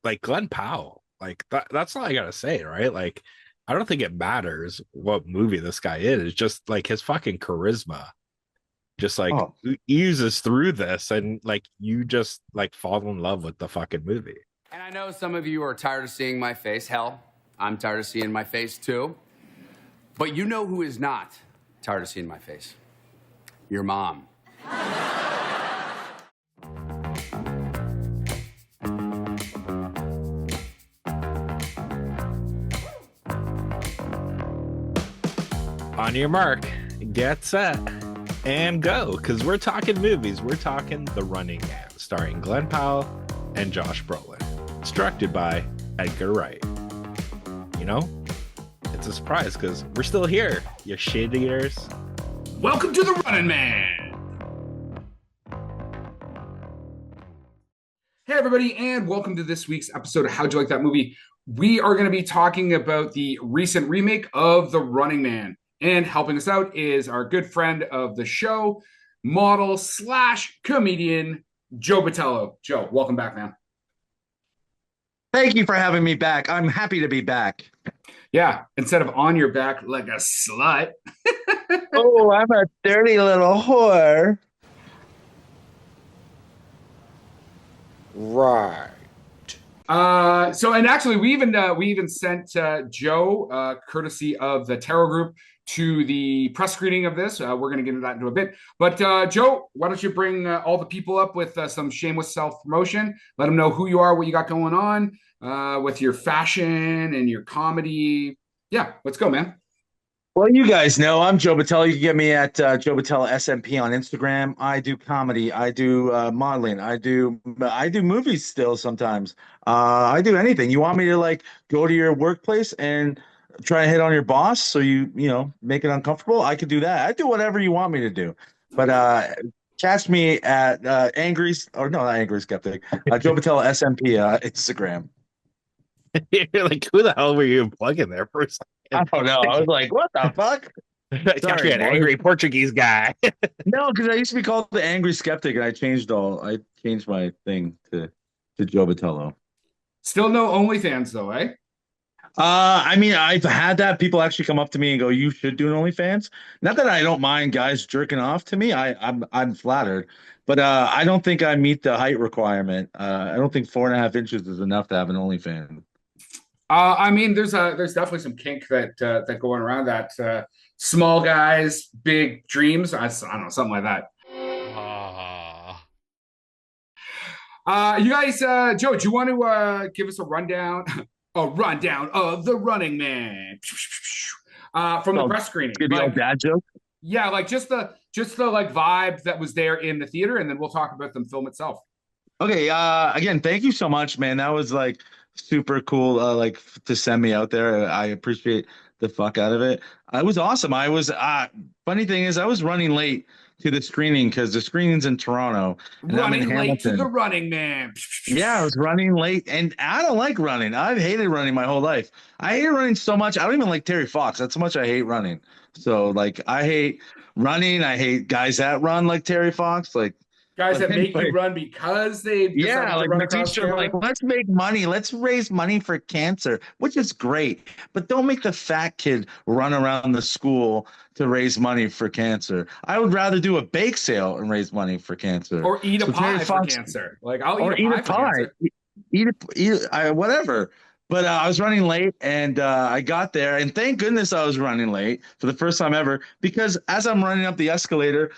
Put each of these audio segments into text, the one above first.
like Glenn Powell, like that's all I gotta say, right? Like, I don't think it matters what movie this guy is. It's just like his fucking charisma just like Oh, eases through this, and like you just like fall in love with the fucking movie. And I know some of you are tired of seeing my face. Hell, I'm tired of seeing my face too. But you know who is not tired of seeing my face? Your mom. On your mark, get set, and go, because we're talking movies. We're talking The Running Man, starring Glenn Powell and Josh Brolin. It's directed by Edgar Wright. You know, it's a surprise because we're still here, you shit eaters. Welcome to The Running Man. Hey, everybody, and welcome to this week's episode of How'd You Like That Movie? We are going to be talking about the recent remake of The Running Man. And helping us out is our good friend of the show, model slash comedian, Joe Botelho. Joe, welcome back, man. thank you for having me back. I'm happy to be back. Yeah, instead of on your back like a slut. Oh, I'm a dirty little whore. Right. And actually, we even sent Joe, courtesy of the Tarot Group, to the press screening of this. We're going to get into that in a bit. But Joe, why don't you bring all the people up with some shameless self promotion? Let them know who you are, what you got going on with your fashion and your comedy. Yeah, let's go, man. Well, you guys know I'm Joe Botelho. You can get me at Joe Botelho SMP on Instagram. I do comedy. I do modeling. I do movies still sometimes. I do anything. You want me to like go to your workplace and try to hit on your boss so you make it uncomfortable? I could do that. I do whatever you want me to do. But catch me at Angry or no, not Angry Skeptic. Joe Botelho SMP Instagram. You're like, who the hell were you plugging there for a I second? don't know. I was like, what the fuck? Catch me Sorry, an boy. angry Portuguese guy. No, because I used to be called the Angry Skeptic, and I changed my thing to Joe Botelho. Still no OnlyFans, though, eh? I mean, I've had that people actually come up to me and go, "You should do an OnlyFans." Not that I don't mind guys jerking off to me. I'm flattered, but I don't think I meet the height requirement. I don't think 4.5 inches is enough to have an OnlyFans. I mean, there's definitely some kink that going around that small guys, big dreams. I don't know, something like that. Ah. You guys, Joe, do you want to give us a rundown, a rundown of the Running Man from the So press it's screening? gonna be all Like, dad joke. yeah, like just the like vibe that was there in the theater, and then we'll talk about the film itself. Okay, again, thank you so much, man. That was like super cool, to send me out there. I appreciate the fuck out of it. It was awesome. Funny thing is, I was running late to the screening because the screening's in Toronto and I'm in Running late to the Hamilton. Running Man. Yeah, I was running late and I don't like running. I've hated running my whole life. I hate running so much. I don't even like Terry Fox. That's how much I hate running. So, like, I hate running. I hate guys that run like Terry Fox. Guys But that make you anyway. run because they Yeah, decided to like run my across teacher, like, Canada. let's make money. Let's raise money for cancer, which is great. But don't make the fat kid run around the school to raise money for cancer. I would rather do a bake sale and raise money for cancer. Or eat a So Terry pie for Fox, cancer. Like I'll eat or a eat a pie for pie, cancer. whatever. But I was running late and I got there, and thank goodness I was running late for the first time ever because as I'm running up the escalator,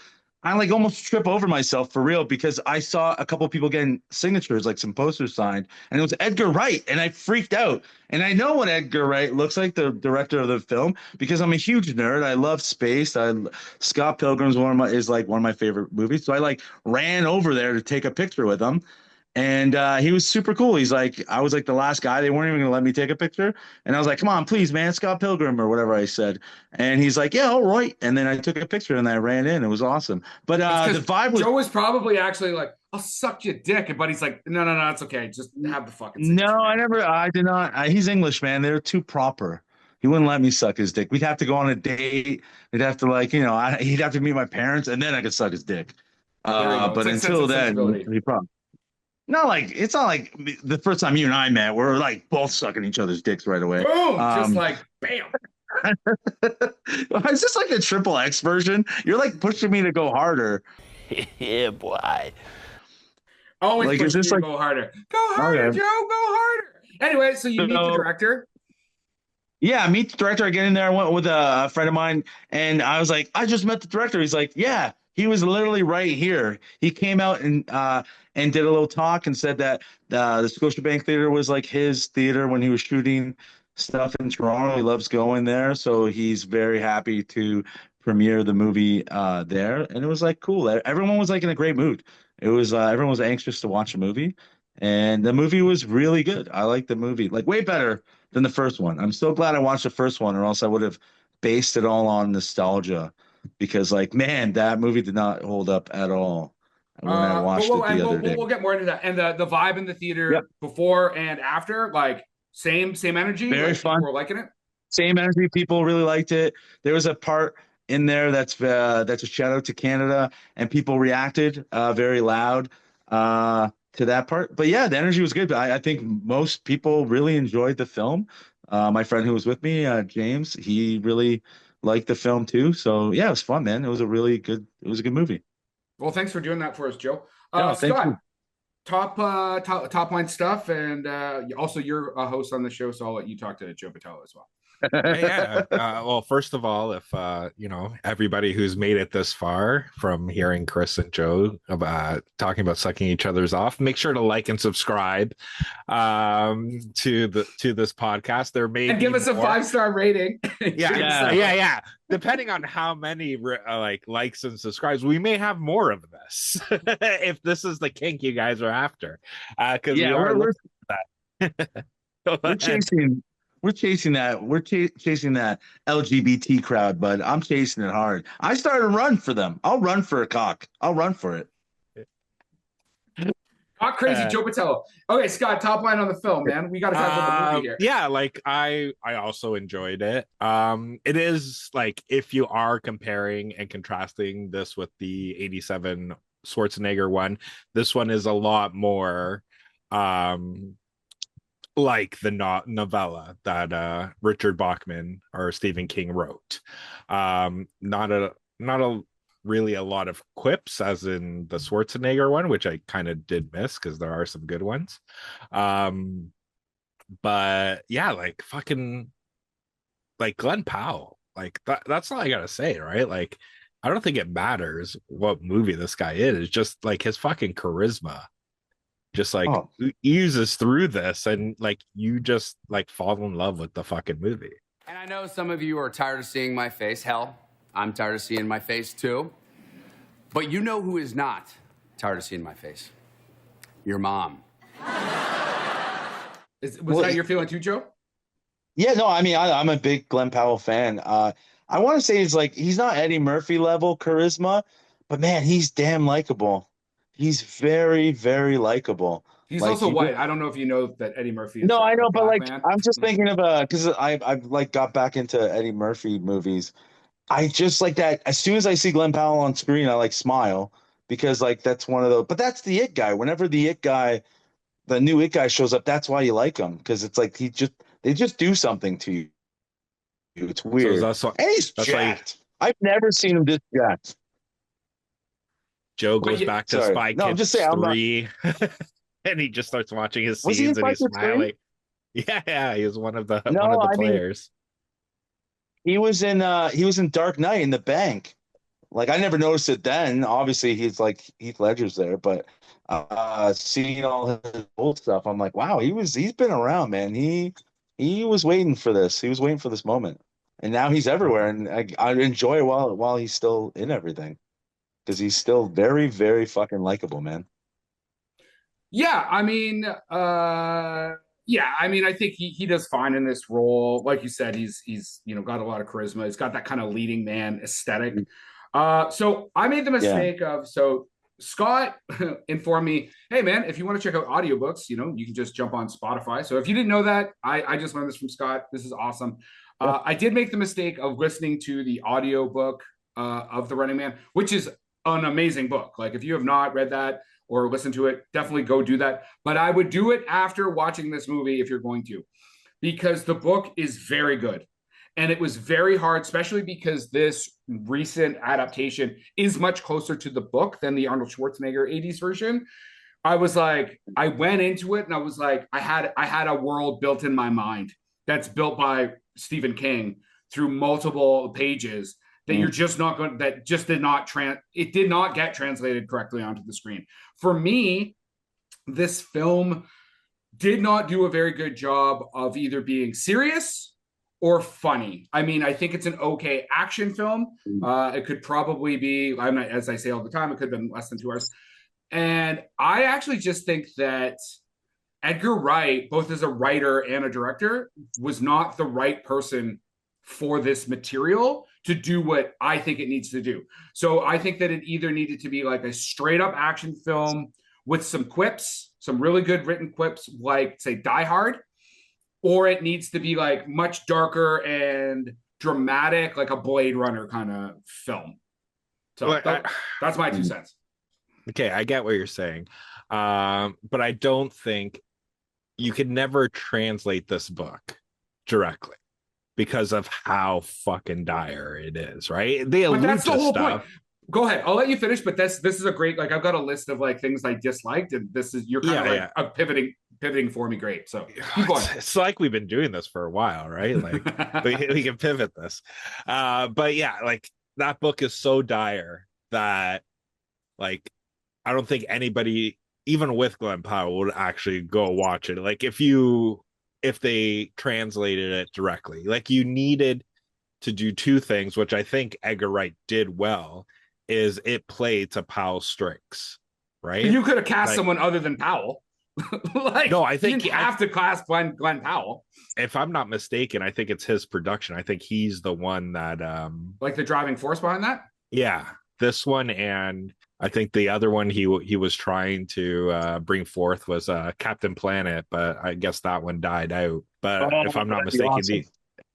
I like almost trip over myself for real because I saw a couple people getting signatures, like some posters signed, and it was Edgar Wright, and I freaked out. And I know what Edgar Wright looks like, the director of the film, because I'm a huge nerd. I love space. Scott Pilgrim's one of my favorite movies. So I like ran over there to take a picture with him. And he was super cool. I was like the last guy. They weren't even gonna let me take a picture. And I was like, come on, please, man, Scott Pilgrim or whatever I said. And he's like, yeah, all right. And then I took a picture and I ran in. It was awesome. But That's the because vibe was Joe was probably actually like, "I'll suck your dick," but he's like, "No, no, no, it's okay. Just have the fucking no, signature, man." I did not. He's English, man. They're too proper. He wouldn't let me suck his dick. We'd have to go on a date. We'd have to he'd have to meet my parents and then I could suck his dick. There you go. It's But like Sense until and then, Sensibility. he probably not like it's not like the first time you and I met, we're like both sucking each other's dicks right away. Boom, just like bam. Is this like a triple X version? You're like pushing me to go harder. Yeah, boy. Always Like, is pushing this you to like go harder. Go harder, okay? Joe. Go harder. Anyway, so you meet the So director. yeah, meet the director. I get in there. I went with a friend of mine, and I was like, I just met the director. He's like, yeah, he was literally right here. He came out and did a little talk and said that the Scotiabank Theater was like his theater when he was shooting stuff in Toronto. He loves going there, so he's very happy to premiere the movie there. And it was like cool. Everyone was like in a great mood. It was everyone was anxious to watch a movie, and the movie was really good. I liked the movie like way better than the first one. I'm so glad I watched the first one, or else I would have based it all on nostalgia. Because, like, man, that movie did not hold up at all when I But watched it the other day. we'll get more into that. And the vibe in the theater Yep, before and after, like same energy. very Like people fun. were liking it. Same energy. People really liked it. There was a part in there that's a shout out to Canada, and people reacted very loud to that part. But yeah, the energy was good. I think most people really enjoyed the film. My friend who was with me, James, he really liked the film too. So yeah, it was fun, man. It was a really good. It was a good movie. Well, thanks for doing that for us, Joe. No, thank Scott, you. top line stuff, and also you're a host on the show, so I'll let you talk to Joe Botelho as well. Yeah. Well, first of all, if everybody who's made it this far from hearing Chris and Joe about talking about sucking each other's off, make sure to like and subscribe to this podcast. There may and be give us a more. 5-star rating. Yeah. Depending on how many likes and subscribes, we may have more of this if this is the kink you guys are after. Because Yeah, we're we're chasing chasing that LGBT crowd, but I'm chasing it hard. I started a run for them. I'll run for a cock. I'll run for it. Not crazy, Joe Botelho. Okay, Scott, top line on the film, man. We got to talk about the movie here. Yeah, like I also enjoyed it. It is like if you are comparing and contrasting this with the 87 Schwarzenegger one, this one is a lot more like the novella that Richard Bachman or Stephen King wrote. Not a really a lot of quips as in the Schwarzenegger one, which I kind of did miss because there are some good ones. But yeah, like fucking like Glenn Powell, like that's all I gotta say, right? Like I don't think it matters what movie this guy is, just like his fucking charisma just like oozes through this, and like you just like fall in love with the fucking movie. And I know some of you are tired of seeing my face. Hell, I'm tired of seeing my face too. But you know who is not tired of seeing my face? Your mom. Was that your feeling too, Joe? Yeah, no, I mean, I'm a big Glenn Powell fan. I want to say he's not Eddie Murphy level charisma, but man, he's damn likable. He's very, very likable. He's like, also white. I don't know if you know that Eddie Murphy is. No, I know, but like man. I'm just thinking of because I've like got back into Eddie Murphy movies. I just like that. As soon as I see Glenn Powell on screen, I like smile because like that's one of those. But that's the It guy. Whenever the new It guy shows up, that's why you like him because it's like they just do something to you. It's weird. And he's jacked. I've never seen him this jacked. Joe goes back to Spy Kids 3, and he just starts watching his scenes and he's smiling. Yeah, he was one of the players. He was in Dark Knight in the bank. Like I never noticed it then. Obviously, he's like Heath Ledger's there, but seeing all his old stuff, I'm like, wow, he's been around, man. He was waiting for this. He was waiting for this moment, and now he's everywhere. And I enjoy it while he's still in everything. Because he's still very, very fucking likable, man. Yeah, I mean, I think he does fine in this role. Like you said, he's got a lot of charisma. He's got that kind of leading man aesthetic. So I made the mistake of Scott informed me, hey man, if you want to check out audiobooks, you can just jump on Spotify. So if you didn't know that, I just learned this from Scott. This is awesome. I did make the mistake of listening to the audiobook of The Running Man, which is an amazing book. Like if you have not read that or listen to it, definitely go do that. But I would do it after watching this movie if you're going to, because the book is very good. And it was very hard, especially because this recent adaptation is much closer to the book than the Arnold Schwarzenegger 80s version. I was like, I went into it and I was like, I had a world built in my mind that's built by Stephen King through multiple pages that you're just not going, that just did not it did not get translated correctly onto the screen. For me, this film did not do a very good job of either being serious or funny. I mean, I think it's an okay action film. It could probably be, as I say all the time, it could have been less than 2 hours. And I actually just think that Edgar Wright, both as a writer and a director, was not the right person for this material to do what I think it needs to do. So I think that it either needed to be like a straight up action film with some quips, some really good written quips, like say Die Hard, or it needs to be like much darker and dramatic, like a Blade Runner kind of film. So Well, that's my 2 cents. Okay, I get what you're saying. But I don't think you could never translate this book directly because of how fucking dire it is, right? They allude But that's the to whole stuff. point. Go ahead. I'll let you finish, but this is a great, like, I've got a list of like things I disliked, and this is, you're kind of like pivoting for me. Great. So keep going. It's like we've been doing this for a while, right? Like we can pivot this. But yeah, like that book is so dire that like I don't think anybody, even with Glenn Powell, would actually go watch it. Like if they translated it directly, like you needed to do two things, which I think Edgar Wright did well, is it played to Powell's strengths, right? You could have cast like, someone other than Powell. Like, no, I think you didn't have to cast Glenn Powell. If I'm not mistaken, I think it's his production. I think he's the one that like the driving force behind that. Yeah, this one, and I think the other one he was trying to bring forth was Captain Planet, but I guess that one died out. But if I'm not mistaken, awesome.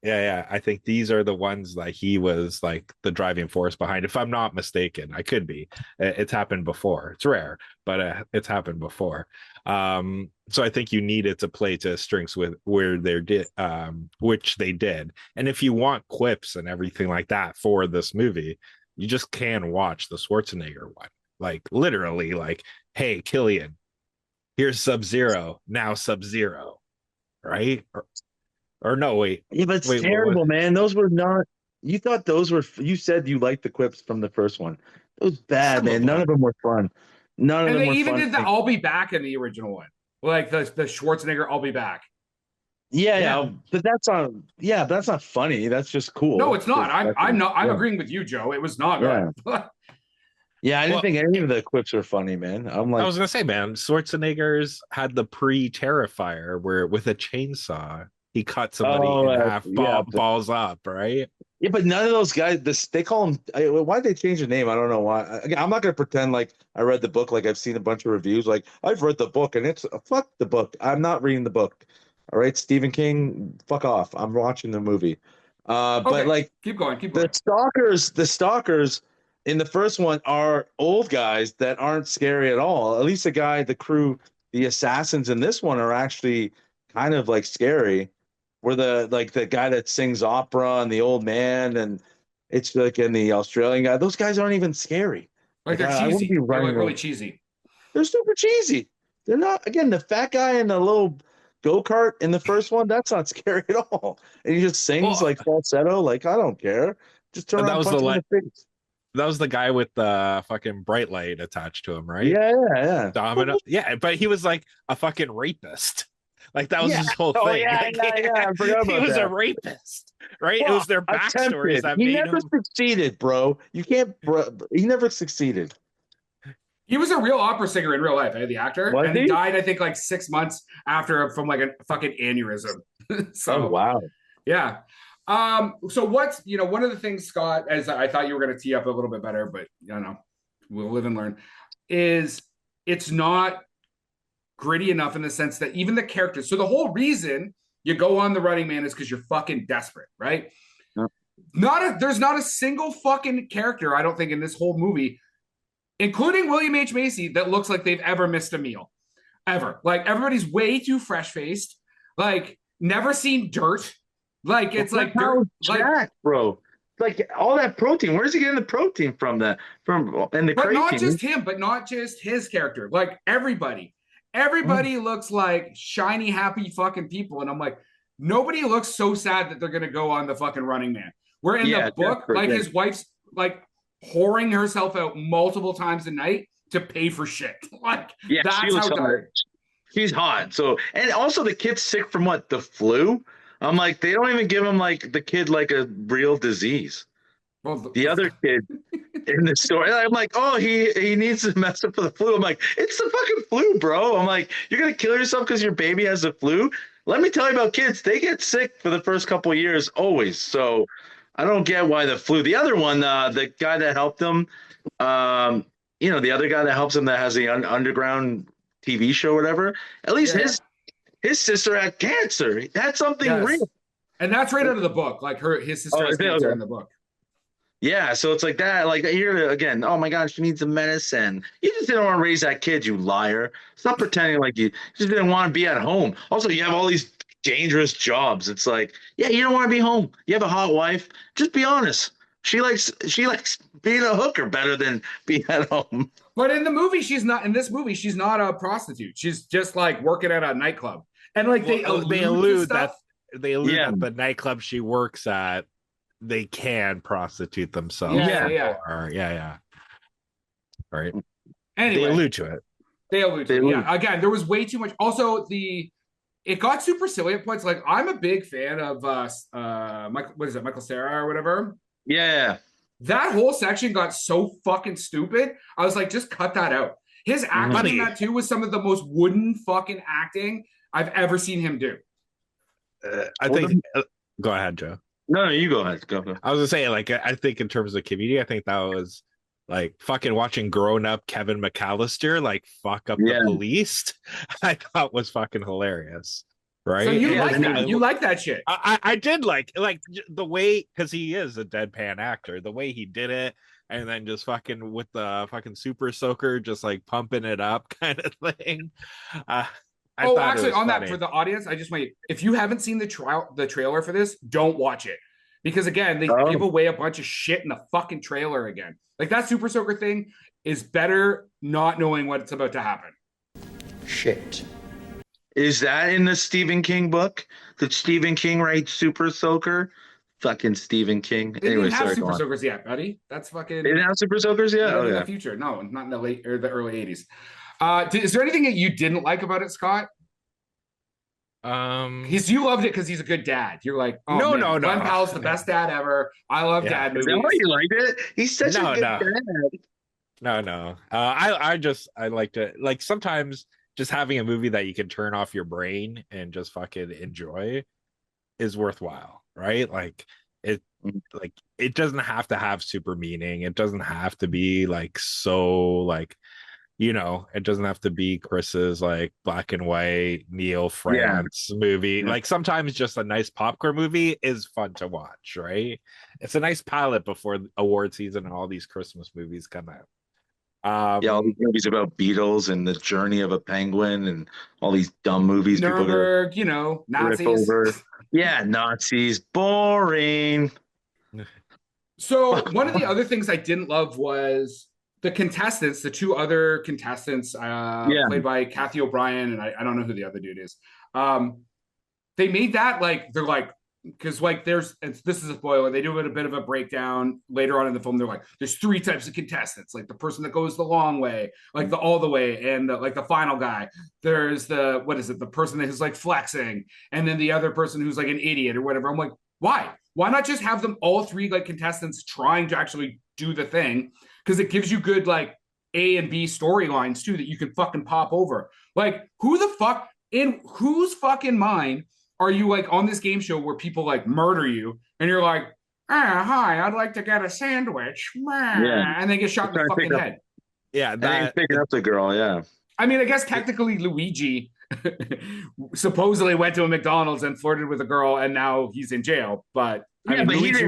I think these are the ones that he was like the driving force behind. If I'm not mistaken, I could be. It's happened before. It's rare, but it's happened before. So I think you needed to play to strengths with where they did, which they did. And if you want quips and everything like that for this movie, you just can watch the Schwarzenegger one. Like literally, like, hey, Killian, here's Sub-Zero, now Sub-Zero, right? Or no, wait. Yeah, but it's wait, terrible, man. Those were not. You thought those were. You said you liked the quips from the first one. It was bad, man. None of them were fun. None of And them they were even fun. did the "I'll be back" in the original one, like the Schwarzenegger "I'll be back." Yeah, but that's not. Yeah, but that's not funny. That's just cool. No, it's not. I'm not. I'm yeah. agreeing with you, Joe. It was not good. Yeah, I didn't think any of the quips were funny, man. I'm like, I was gonna say, man, Schwarzenegger's had the pre-Terrifier where with a chainsaw he cut somebody in half, balls up, right? Yeah, but none of those guys. They call him. Why did they change the name? I don't know why. Again, I'm not gonna pretend like I read the book. Like I've seen a bunch of reviews. Like I've read the book, and it's fuck the book. I'm not reading the book. All right, Stephen King, fuck off. I'm watching the movie. But like, keep going. The stalkers in the first one are old guys that aren't scary at all. At least the crew, the assassins in this one are actually kind of like scary. Where the guy that sings opera and the old man and it's like and the Australian guy, those guys aren't even scary. Like they're cheesy. They're like really cheesy. They're super cheesy. They're not. Again, the fat guy in the little go-kart in the first one, that's not scary at all. And he just sings like falsetto. Like I don't care. Just turn around and punch him in the face. That was the guy with the fucking bright light attached to him, right? Yeah. Domino. Yeah, but he was like a fucking rapist. Like that was his whole thing. I forgot about he was that. a rapist, right? Well, it was their backstories that he made never him succeeded, bro. You can't. He never succeeded. He was a real opera singer in real life, the actor, and he died, I think, like 6 months after from like a fucking aneurysm. So, oh wow, yeah. So what's one of the things, Scott, as I thought you were going to tee up a little bit better, but we'll live and learn. Is it's not gritty enough in the sense that even the characters. So the whole reason you go on The Running Man is because you're fucking desperate, right? Yep. There's not a single fucking character, I don't think, in this whole movie including William H. Macy, that looks like they've ever missed a meal. Ever. Like, everybody's way too fresh-faced. Like, never seen dirt. Like, it's like dirt. Like, Jack, bro. Like all that protein. Where's he getting the protein from? And the but not creatine? just him, but not just his character. Like, everybody. Everybody looks like shiny, happy fucking people. And I'm like, nobody looks so sad that they're going to go on the fucking Running Man. Where in the book, like, his wife's, like, whoring herself out multiple times a night to pay for shit. Like, that's how dark. She's hot. So, and also the kid's sick from what? The flu? I'm like, they don't even give him like the kid like a real disease. Well, the other kid in the story, I'm like, oh, he needs to mess up for the flu. I'm like, it's the fucking flu, bro. I'm like, you're gonna kill yourself because your baby has the flu. Let me tell you about kids. They get sick for the first couple of years always. So I don't get why the flu. The other one, the guy that helped him, the other guy that helps him that has the underground TV show, or whatever. At least his sister had cancer. Had something real. And that's right out of the book. Like his sister has cancer in the book. Yeah, so it's like that. Like here again, oh my gosh, she needs the medicine. You just didn't want to raise that kid, you liar. Stop pretending like you just didn't want to be at home. Also, you have all these dangerous jobs. It's like, yeah, you don't want to be home. You have a hot wife. Just be honest. She likes being a hooker better than being at home. But in this movie, she's not a prostitute. She's just like working at a nightclub. And like they allude that the nightclub she works at, they can prostitute themselves. Yeah. Right. Anyway, they allude to it. Yeah. Again, there was way too much. Also, it got super silly at points. Like, I'm a big fan of Michael Cera or whatever. Yeah. That whole section got so fucking stupid. I was like, just cut that out. His acting in that too was some of the most wooden fucking acting I've ever seen him do. I think. Go ahead, Joe. No, you go ahead. Go. I was gonna say, like, I think in terms of comedy, I think that was like fucking watching grown-up Kevin McAllister like fuck up the police. I thought was fucking hilarious. Right? So you like that? You like that shit? I did like the way, because he is a deadpan actor. The way he did it, and then just fucking with the fucking super soaker, just like pumping it up, kind of thing. Actually, on that, for the audience, I just wait. If you haven't seen the trailer for this, don't watch it, because again, they give away a bunch of shit in the fucking trailer again. Like, that super soaker thing is better not knowing what's about to happen. Shit. Is that in the Stephen King book? Did Stephen King write Super Soaker? Fucking Stephen King. They didn't have Super Soakers yet, buddy. That's fucking. They didn't have Super Soakers yet? In the future. No, not in the late or the early 80s. Is there anything that you didn't like about it, Scott? You loved it because he's a good dad. You're like, no. Glenn Powell's the best dad ever. I love dad movies. Is that why you liked it? He's such a good dad. No. I liked it. Like, sometimes just having a movie that you can turn off your brain and just fucking enjoy is worthwhile, right? Like, it doesn't have to have super meaning. It doesn't have to be like so like, it doesn't have to be Chris's like black and white Neil France movie. Like, sometimes just a nice popcorn movie is fun to watch, right? It's a nice palette before award season and all these Christmas movies come out. All these movies about Beatles and the journey of a penguin and all these dumb movies. Nuremberg, Nazis. Yeah, Nazis. Boring. So one of the other things I didn't love was the contestants, the two other contestants played by Kathy O'Brien, and I don't know who the other dude is. They made that like, they're like, because like this is a spoiler, they do a bit of a breakdown later on in the film. They're like, there's three types of contestants, like the person that goes the long way, like the all the way, and like the final guy. There's the person that is like flexing, and then the other person who's like an idiot or whatever. I'm like, why not just have them all three like contestants trying to actually do the thing, because it gives you good like A and B storylines too that you can fucking pop over. Like, in whose fucking mind are you like on this game show where people like murder you and you're like, hi, I'd like to get a sandwich, and they get shot in the fucking head. Yeah, that picking up the girl. Yeah, I mean, I guess technically Luigi supposedly went to a McDonald's and flirted with a girl, and now he's in jail. But Luigi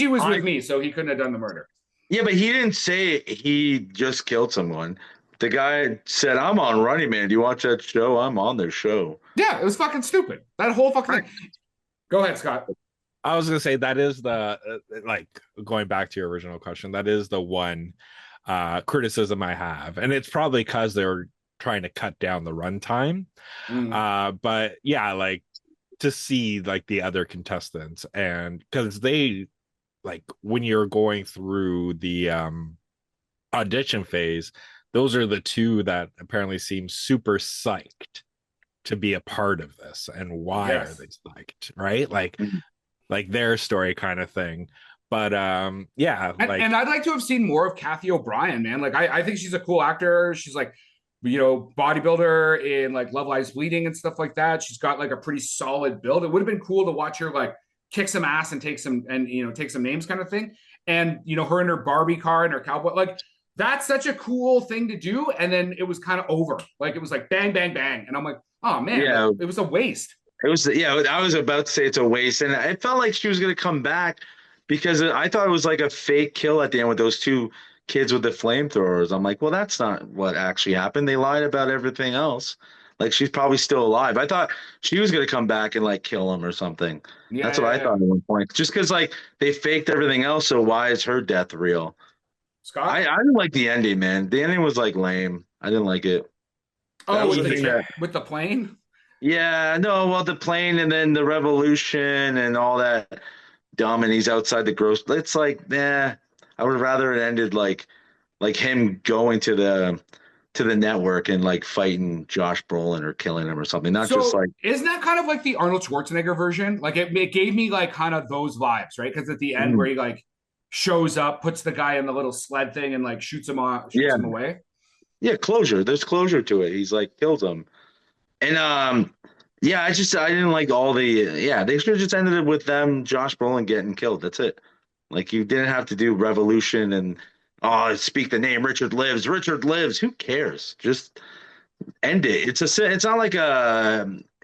was with me, so he couldn't have done the murder. Yeah, but he didn't say he just killed someone. The guy said, "I'm on Running Man. Do you watch that show? I'm on their show." Yeah, it was fucking stupid. That whole fucking thing. Go ahead, Scott. I was gonna say that is the like going back to your original question. That is the one criticism I have, and it's probably because they're trying to cut down the runtime. But yeah, like to see like the other contestants, and because they like when you're going through the audition phase, those are the two that apparently seem super psyched to be a part of this. And why are Yes. they psyched, right? Mhm. Like their story kind of thing. But yeah, like And I'd like to have seen more of Kathy O'Brien, man. Like I think she's a cool actor. She's like, bodybuilder in like Love Lies Bleeding and stuff like that. She's got like a pretty solid build. It would have been cool to watch her like kick some ass and take some names kind of thing. And her in her Barbie car and her cowboy, like that's such a cool thing to do. And then it was kind of over. Like it was like bang, bang, bang. And I'm like, oh man, Yeah, it was a waste. it was. Yeah, I was about to say it's a waste, and it felt like she was going to come back because I thought it was like a fake kill at the end with those two kids with the flamethrowers. I'm like, well, that's not what actually happened. They lied about everything else. Like she's probably still alive. I thought she was going to come back and like kill him or something. Yeah, That's what yeah, I yeah. thought at one point. Just because like they faked everything else, so why is her death real? Scott? I didn't like the ending, man. The ending was like lame. I didn't like it. That Oh, was me the thing that. with the plane? Yeah, no, well, the plane and then the revolution and all that dumb, and he's outside the gross. It's like, nah. I would rather it ended like him going to the network and like fighting Josh Brolin or killing him or something. Not just So like, isn't that kind of like the Arnold Schwarzenegger version? Like it gave me like kind of those vibes, right? Because at the end mm, where he like shows up, puts the guy in the little sled thing and like shoots yeah, him away. yeah, closure. There's closure to it. He's like kills him. And yeah, I didn't like all the yeah, they should have just ended it with them, Josh Brolin getting killed. That's it. Like you didn't have to do revolution and oh speak the name Richard lives. Richard lives. Who cares? Just end it. It's not like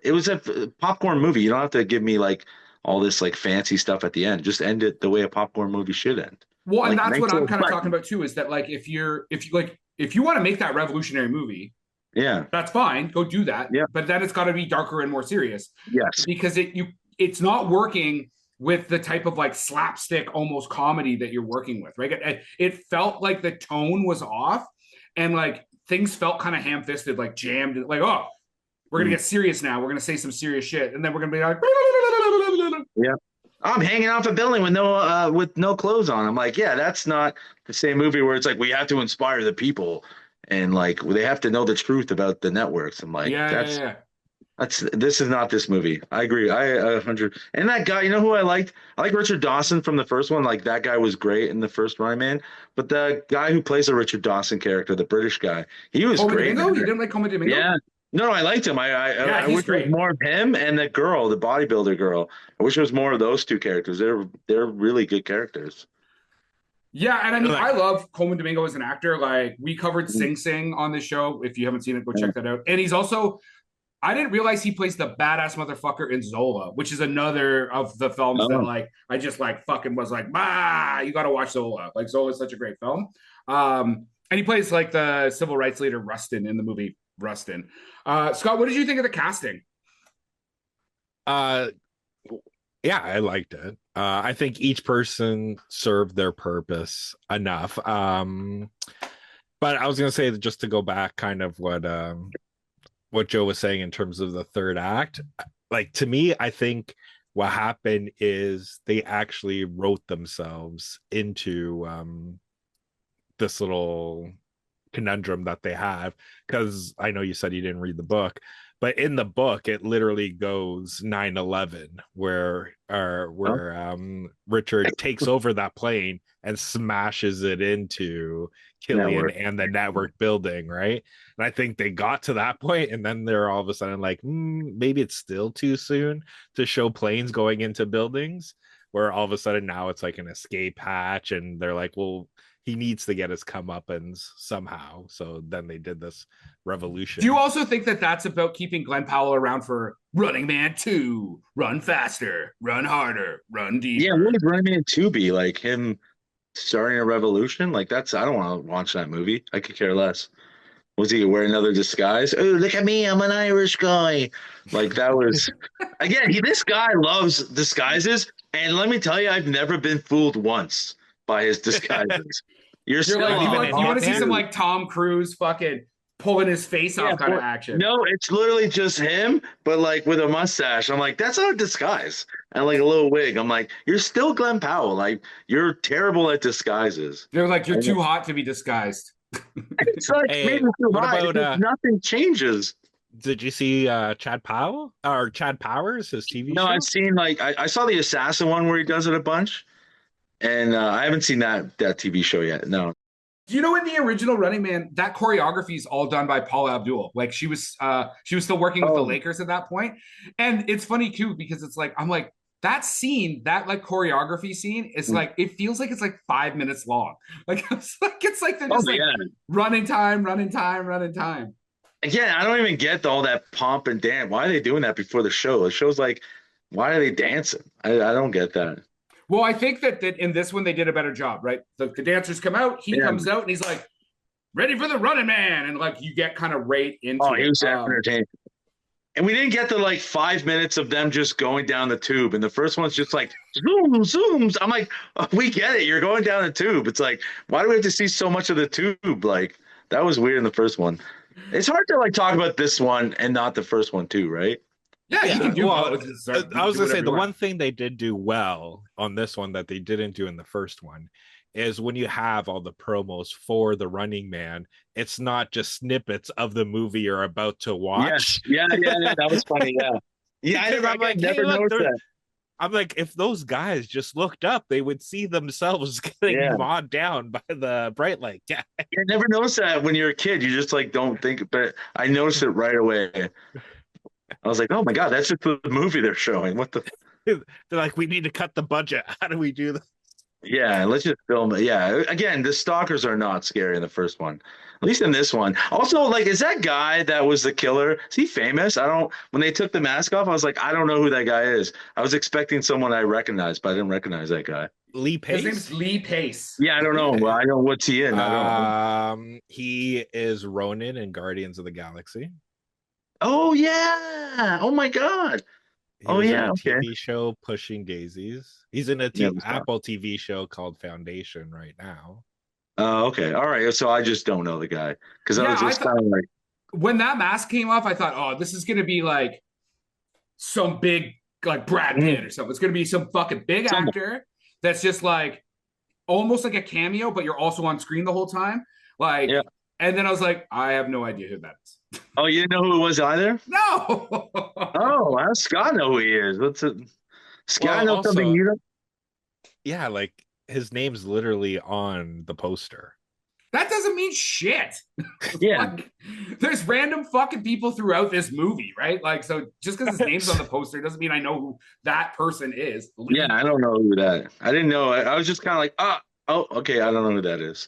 it was a popcorn movie. You don't have to give me like all this like fancy stuff at the end. Just end it the way a popcorn movie should end. Well, and Like that's nice what I'm little kind of talking button. about too, is that like if you want to make that revolutionary movie, Yeah. that's fine, go do that. Yeah. But then it's got to be darker and more serious Yes. because it's not working with the type of like slapstick almost comedy that you're working with, right? It felt like the tone was off and like things felt kind of ham-fisted, like jammed, like, oh, we're gonna get serious now. We're gonna say some serious shit, and then we're gonna be like, Yeah. I'm hanging off a building with no clothes on. I'm like, yeah, that's not the same movie where it's like we have to inspire the people and like they have to know the truth about the networks. I'm like, yeah, yeah, yeah. that's this is not this movie. I agree. I 100. And that guy, you know who I liked? I like Richard Dawson from the first one. Like that guy was great in the first Running Man. But the guy who plays the Richard Dawson character, the British guy, he was Coma great, Domingo? man. You didn't like Coma Domingo? Yeah. No, I liked him. Yeah, I he's wish there was great. more of him and the girl, the bodybuilder girl. I wish there was more of those two characters. They're really good characters. Yeah, and I mean, like I love Coleman Domingo as an actor. Like, we covered Sing Sing on this show. If you haven't seen it, go check that out. And he's also, I didn't realize he plays the badass motherfucker in Zola, which is another of the films that, Oh, like, I just, like, fucking was like, bah, you got to watch Zola. Like, Zola is such a great film. And he plays, like, the civil rights leader Rustin in the movie Rustin. Scott, what did you think of the casting? uh yeah, I liked it. I think each person served their purpose enough. But I was gonna say that just to go back kind of what Joe was saying in terms of the third act, like to me, I think what happened is they actually wrote themselves into this little conundrum that they have, because I know you said you didn't read the book, but in the book it literally goes 9/11 where Richard takes over that plane and smashes it into Killian network. and the network building, right? And I think they got to that point and then they're all of a sudden like, maybe it's still too soon to show planes going into buildings, where all of a sudden now it's like an escape hatch and they're like, well, he needs to get his comeuppance somehow. So then they did this revolution. Do you also think that that's about keeping Glenn Powell around for Running Man 2, Run Faster, Run Harder, Run Yeah, Deeper? what would Running Man 2 be? Like him Starting a revolution? Like that's I don't want to watch that movie. I could care less. Was he wearing another disguise? Oh, look at me, I'm an Irish guy. Like that was again, this guy loves disguises, and let me tell you, I've never been fooled once by his disguises. You're You're still like, even on in you want to see Hitman? some like Tom Cruise fucking pulling his face off kind of but action. no, it's literally just him, but like with a mustache. I'm like, that's not a disguise. And like a little wig. I'm like, you're still Glenn Powell. Like, you're terrible at disguises. They're like, you're And too hot to be disguised. it's like Hey, maybe too what high. about Nothing changes. did you see Chad Powell or Chad Powers, his TV No, I've show? seen like I saw the assassin one where he does it a bunch, and I haven't seen that TV show yet. No. Do you know in the original Running Man, that choreography is all done by Paula Abdul? Like she was still working with the Oh, Lakers at that point. And it's funny too, because it's like, I'm like, that scene, that like choreography scene is like, it feels like it's like 5 minutes long. Like it's like they're oh just like yeah. running time, running time, running time. Again, I don't even get all that pomp and dance. Why are they doing that before the show? The show's like, why are they dancing? I don't get that. Well, I think that in this one they did a better job, right? The dancers come out, he Yeah. comes out, and he's like, "Ready for the Running Man," and like you get kind of right into Oh, it. he was entertaining. And we didn't get the like 5 minutes of them just going down the tube. And the first one's just like zoom, zooms. I'm like, oh, we get it. You're going down the tube. It's like, why do we have to see so much of the tube? Like, that was weird in the first one. It's hard to like talk about this one and not the first one too, right? Yeah, you can do well, both. I was gonna say the one thing they did do well on this one that they didn't do in the first one is when you have all the promos for the Running Man, it's not just snippets of the movie you're about to watch. Yes. Yeah. That was funny. Yeah. Yeah, Because I'm like, never hey, look, noticed that. I'm like, if those guys just looked up, they would see themselves getting Yeah. mowed down by the bright light. Yeah. I never noticed that when you're a kid. You just like don't think, but I noticed it right away. I was like, oh my God, that's just the movie they're showing. What the? They're like, we need to cut the budget. How do we do this? Yeah, let's just film it. Yeah, again, the stalkers are not scary in the first one, at least in this one. Also, like, is that guy that was the killer? Is he famous? I don't. When they took the mask off, I was like, I don't know who that guy is. I was expecting someone I recognized, but I didn't recognize that guy. Lee Pace. His name's Lee Pace. Yeah, I don't know. Well, I know what's he in. I don't know. He is Ronan in Guardians of the Galaxy. Oh yeah. Oh my God. He Oh was yeah. in a Okay. TV show Pushing Daisies. He's in a Never saw it. Apple TV show called Foundation right now. Oh, okay. All right. So I just don't know the guy because I Yeah, was just I thought- kind of like, When that mask came off, I thought, oh, this is gonna be like some big like Brad Pitt or something. It's gonna be some fucking big actor that's just like almost like a cameo, but you're also on screen the whole time. Like, Yeah. And then I was like, I have no idea who that is. oh, you didn't know who it was either? No. Oh, how does Scott know who he is? What's it? Scott Well, know also- something you don't? Yeah, like his name's literally on the poster. That doesn't mean shit. Yeah. Like, there's random fucking people throughout this movie, right? Like, so just because his name's on the poster doesn't mean I know who that person is. Yeah, I don't know who that. I didn't know. I was just kind of like, oh, okay, I don't know who that is.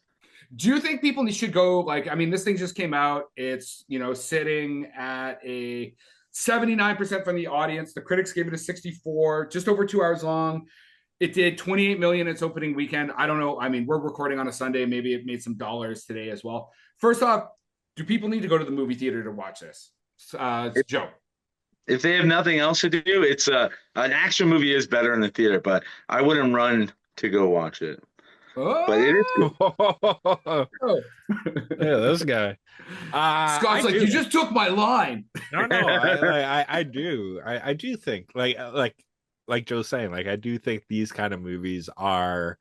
Do you think people should go, like, I mean, this thing just came out. It's, sitting at a 79% from the audience. The critics gave it a 64, just over 2 hours long. It did 28 million its opening weekend. I don't know. I mean, we're recording on a Sunday. Maybe it made some dollars today as well. First off, do people need to go to the movie theater to watch this? Joe. If they have nothing else to do, it's an action movie is better in the theater, but I wouldn't run to go watch it. Oh, But it is good. Yeah, this guy. Scott's like, you just took my line. No, I do. I do think like Joe's saying, like I do think these kind of movies are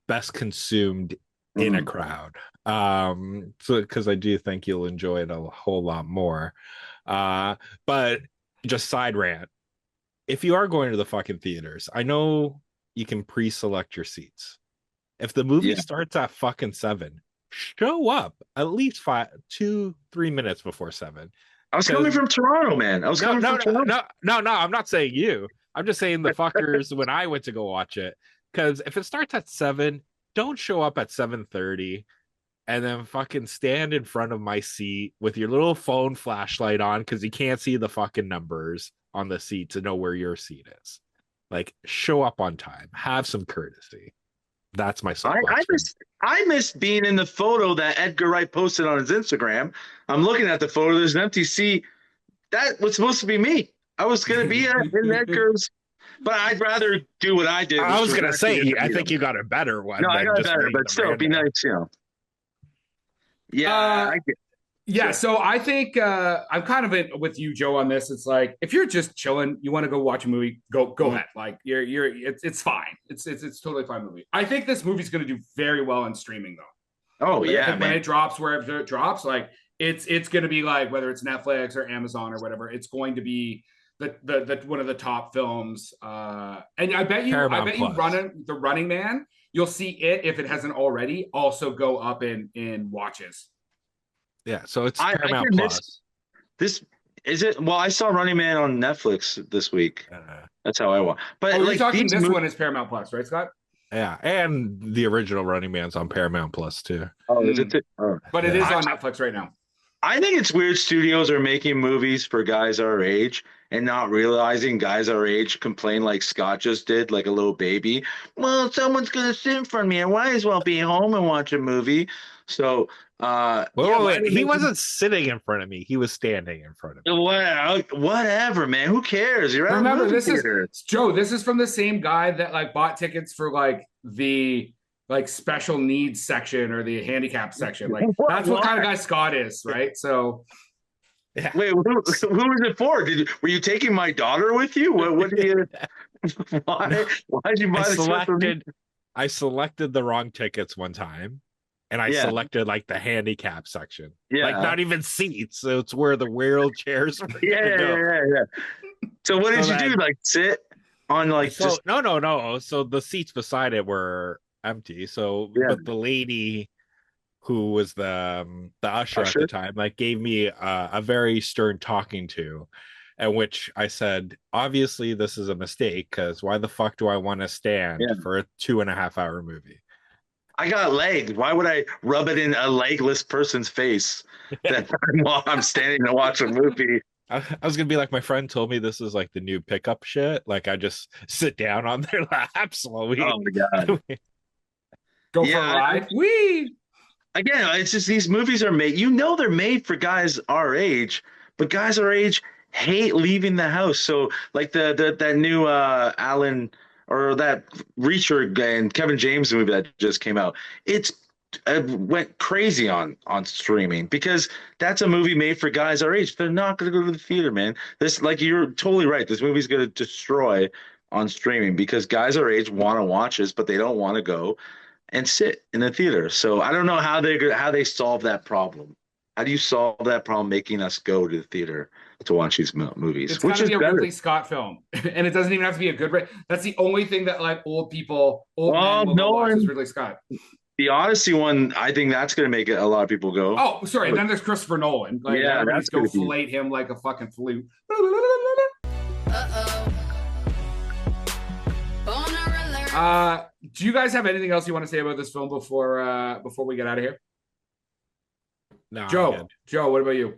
best consumed in a crowd. So because I do think you'll enjoy it a whole lot more. But just side rant. If you are going to the fucking theaters, I know you can pre-select your seats. If the movie starts at fucking 7, show up at least 2-3 minutes before 7. I was coming from Toronto, man. I was coming from Toronto. No, I'm not saying you. I'm just saying the fuckers when I went to go watch it. Because if it starts at 7, don't show up at 7:30 and then fucking stand in front of my seat with your little phone flashlight on because you can't see the fucking numbers on the seat to know where your seat is. Like, show up on time. Have some courtesy. That's my I, soapbox. I missed I missed being in the photo that Edgar Wright posted on his Instagram. I'm looking at the photo. There's an empty seat. That was supposed to be me. I was going to be in Edgar's, but I'd rather do what I did. I was which gonna actually say, get to I meet think him. you got a better one. No, I than got just better, meeting but the still, it'd be random. nice, you know. Yeah, I get. Yeah, so I think I'm kind of with you, Joe, on this. It's like if you're just chilling, you want to go watch a movie, go ahead. Like it's fine. It's totally fine movie. I think this movie's going to do very well in streaming though. Oh Like, I yeah, think when man. it drops, wherever it drops, like it's going to be like whether it's Netflix or Amazon or whatever, it's going to be the one of the top films. And I bet you Paramount Plus. the Running Man, you'll see it if it hasn't already also go up in watches. Yeah, so it's I Paramount can Plus. This is it. Well, I saw Running Man on Netflix this week. That's how I want. But Oh, you're like talking these this one is Paramount Plus, right, Scott? Yeah, and the original Running Man's on Paramount Plus too. Oh, is it? Oh. But it is Yeah. on Netflix right now. I think it's weird studios are making movies for guys our age and not realizing guys our age complain like Scott just did, like a little baby. Well, someone's gonna sit in front of me. I might as well be home and watch a movie. So Well, yeah, wait, he wasn't sitting in front of me. He was standing in front of me. well, whatever, man. Who cares? You're at a Remember, movie this theater. is Joe. This is from the same guy that like bought tickets for like the like special needs section or the handicap section. Like that's what kind of guy Scott is, right? So Wait, who was it for? Were you taking my daughter with you? What do you? Why did you buy the stuff for me? I selected the wrong tickets one time, and I Yeah. selected like the handicap section. Yeah. Like not even seats. So it's where the wheelchairs were gonna go. Yeah. So what did So you do? then- Like sit on like So just no. So the seats beside it were empty. So Yeah. but the lady who was the usher at Usher? the time like gave me a very stern talking to, at which I said, obviously this is a mistake, because why the fuck do I want to stand Yeah. for a 2.5 hour movie? I got legs. Why would I rub it in a legless person's face while I'm standing to watch a movie? I was gonna be like, my friend told me this is like the new pickup shit. Like I just sit down on their laps while we. Oh my god! go for Yeah, a ride. Wee. Again, it's just these movies are made. You know, they're made for guys our age, but guys our age hate leaving the house. So, like that new Alan or that Reacher and Kevin James movie that just came out, it's went crazy on streaming because that's a movie made for guys our age. They're not going to go to the theater, man. This, like, you're totally right. This movie's going to destroy on streaming because guys our age want to watch this, but they don't want to go and sit in the theater. So I don't know how they solve that problem. How do you solve that problem making us go to the theater to watch these movies? It's Which gotta is be a better. Ridley Scott film, and it doesn't even have to be a good. That's the only thing that like old men will go watch is Ridley Scott. The Odyssey one, I think that's going to make a lot of people go. Oh, sorry. And then there's Christopher Nolan. Like, Yeah, everybody's that's go gonna be- fillet him like a fucking flute. Do you guys have anything else you want to say about this film before we get out of here? No, I'm Joe, good. what about you?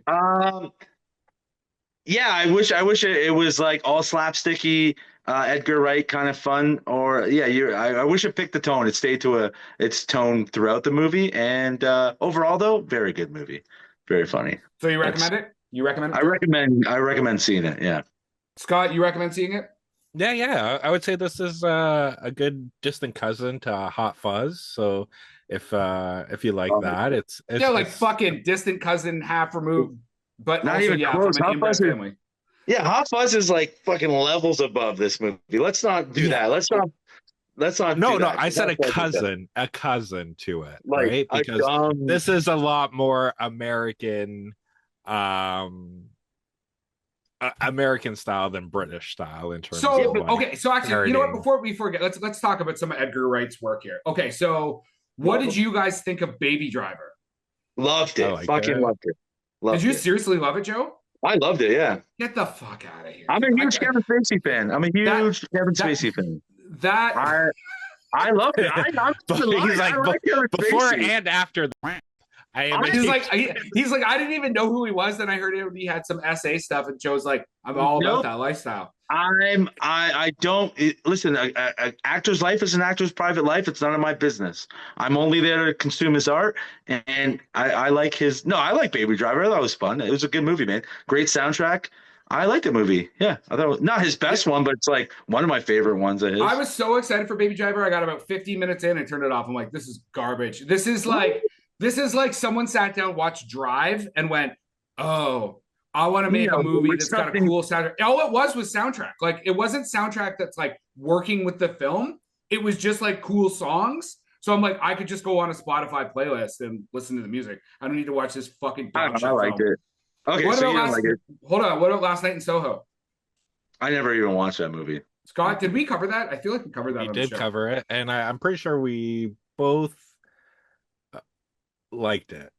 Yeah, I wish it was like all slapsticky, Edgar Wright kind of fun. Or yeah, I wish it picked the tone. It stayed to its tone throughout the movie, and overall though, very good movie, very funny. So you recommend it? You recommend it? I recommend seeing it. Yeah. Scott, you recommend seeing it? Yeah. I would say this is a good distant cousin to Hot Fuzz. So if you like that, it's Yeah, like it's- fucking distant cousin, half removed, but Not also, even yeah, close. from an Hot inbred Fuzz is- family. Yeah, Hot Fuzz is like fucking levels above this movie. Let's not do that. Let's not. No, do that. I said That's a cousin to it, like right? a Because dumb- this is a lot more American, American style than British style in terms So of like, okay, so actually, you know what? parodying. Before we forget, let's talk about some of Edgar Wright's work here. Okay, so what did you guys think of Baby Driver? Loved it. I like Fucking that. loved it. Loved Did you it. seriously love it, Joe? I loved it. Yeah. Get the fuck out of here! I'm a huge Kevin Spacey fan. Kevin that- Spacey fan. That I love it. I'm But not he's lying. like, I like Kevin before Spacey. and after, I I am. He's like, I didn't even know who he was. Then I heard he had some SA stuff, and Joe's like, I'm all about that lifestyle. I don't listen. A actor's life is an actor's private life. It's none of my business. I'm only there to consume his art, and I like his. No, I like Baby Driver. I thought it was fun. It was a good movie, man. Great soundtrack. I liked the movie. Yeah, I thought it was not his best one, but it's like one of my favorite ones of his. I was so excited for Baby Driver. I got about 15 minutes in and turned it off. I'm like, this is garbage. This is like someone sat down, watched Drive, and went, oh. I want to make a movie that's got a cool soundtrack. All it was soundtrack. Like, it wasn't soundtrack that's like working with the film. It was just like cool songs. So I'm like, I could just go on a Spotify playlist and listen to the music. I don't need to watch this fucking dog shit I liked film. it. Okay, what so about you don't like it. Hold on. What about Last Night in Soho? I never even watched that movie. Scott, did we cover that? I feel like we covered that. We on did the show. cover it, and I'm pretty sure we both liked it.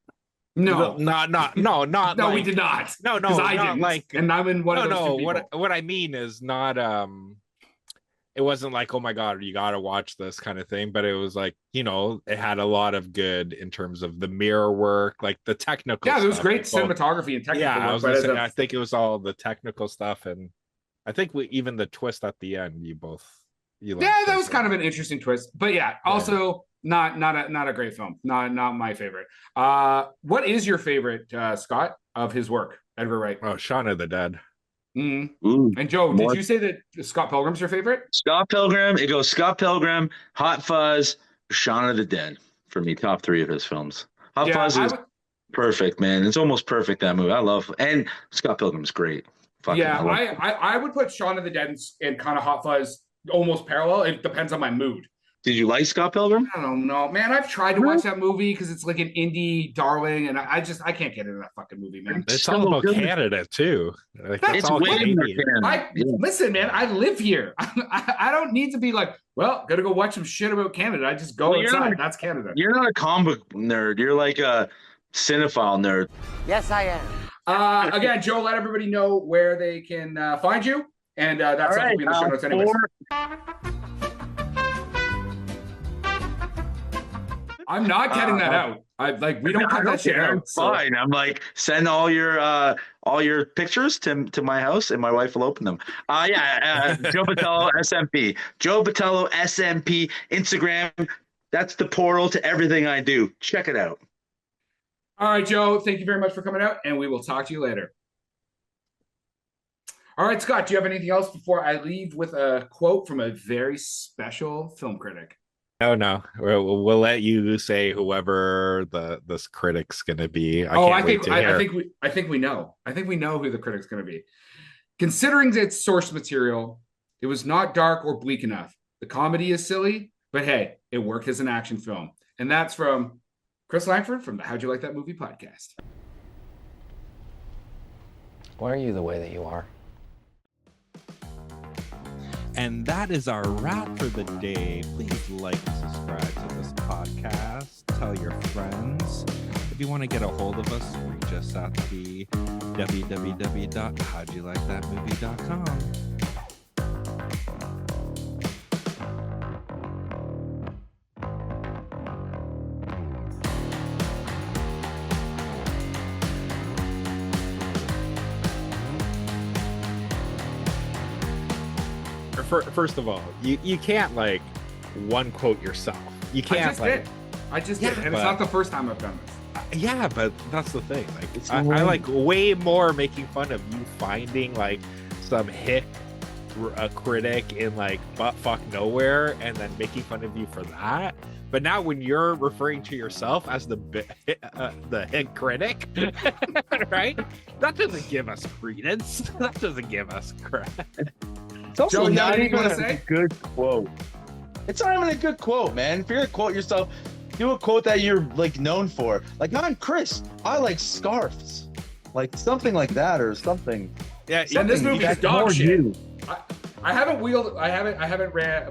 No, not no, like, we did not. No, because I didn't. like, and I'm in one of those two people. What I mean is not it wasn't like, oh my god, you gotta watch this kind of thing, but it was like, you know, it had a lot of good in terms of the mirror work, like the technical there was stuff. great cinematography and technical I work, was gonna say, I think it was all the technical stuff, and I think even the twist at the end, you liked. Yeah, that was kind of an interesting twist, but also not a great film, not my favorite. What is your favorite, Scott, of his work, Edgar Wright? Oh, Shaun of the Dead. Ooh, and Joe, did you say that Scott Pilgrim's your favorite? Scott Pilgrim. It goes Scott Pilgrim, Hot Fuzz, Shaun of the Dead for me. Top 3 of his films. Hot Fuzz is perfect, man. It's almost perfect, that movie. I love, and Scott Pilgrim's great. I would put Shaun of the Dead and kind of Hot Fuzz almost parallel. It depends on my mood. Did you like Scott Pilgrim? I don't know, man. I've tried to watch that movie because it's like an indie darling, and I can't get into that fucking movie, man. It's all about Canada too. Like, it's way Canadian. Listen, man. I live here. I don't need to be like, well, gotta go watch some shit about Canada. I just go inside. That's Canada. You're not a comic book nerd. You're like a cinephile nerd. Yes, I am. Again, Joe, let everybody know where they can find you, and that's all right. Be in the show notes anyways. I'm not getting that out. We don't cut that shit out. Fine. I'm like, send all your pictures to my house, and my wife will open them. Joe Botello SMP. Joe Botello SMP Instagram. That's the portal to everything I do. Check it out. All right, Joe. Thank you very much for coming out, and we will talk to you later. All right, Scott. Do you have anything else before I leave with a quote from a very special film critic? No. We'll let you say whoever this critic's gonna be. I think we know. I think we know who the critic's gonna be. Considering its source material, it was not dark or bleak enough. The comedy is silly, but hey, it worked as an action film. And that's from Chris Langford from the How'd You Like That Movie podcast. Why are you the way that you are? And that is our wrap for the day. Please like and subscribe to this podcast. Tell your friends. If you want to get a hold of us, reach us at the www.howdyoulikethatmovie.com. First of all, you can't like one quote yourself. You can't. I just did, and it's not the first time I've done this. Yeah, but that's the thing. Like, I like way more making fun of you finding like some hick critic in like buttfuck nowhere, and then making fun of you for that. But now when you're referring to yourself as the hick critic, right? That doesn't give us credence. That doesn't give us credit. It's also Joe, not even a good quote. It's not even a good quote, man. If you're gonna quote yourself, do a quote that you're like known for. Like, I'm Chris. I like scarves. Like something like that, or something. Yeah, and this movie is dog shit. I haven't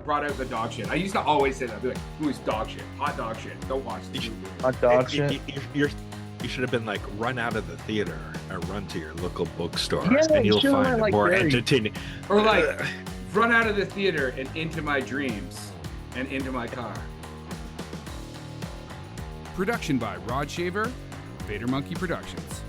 brought out the dog shit. I used to always say that. I'd be like, "Ooh, it's dog shit, hot dog shit. Don't watch this movie." Hot dog shit. You should have been like, run out of the theater or run to your local bookstore, yeah, and you'll find it like more entertaining. Or like, run out of the theater and into my dreams and into my car. Production by Rod Shaver, Vader Monkey Productions.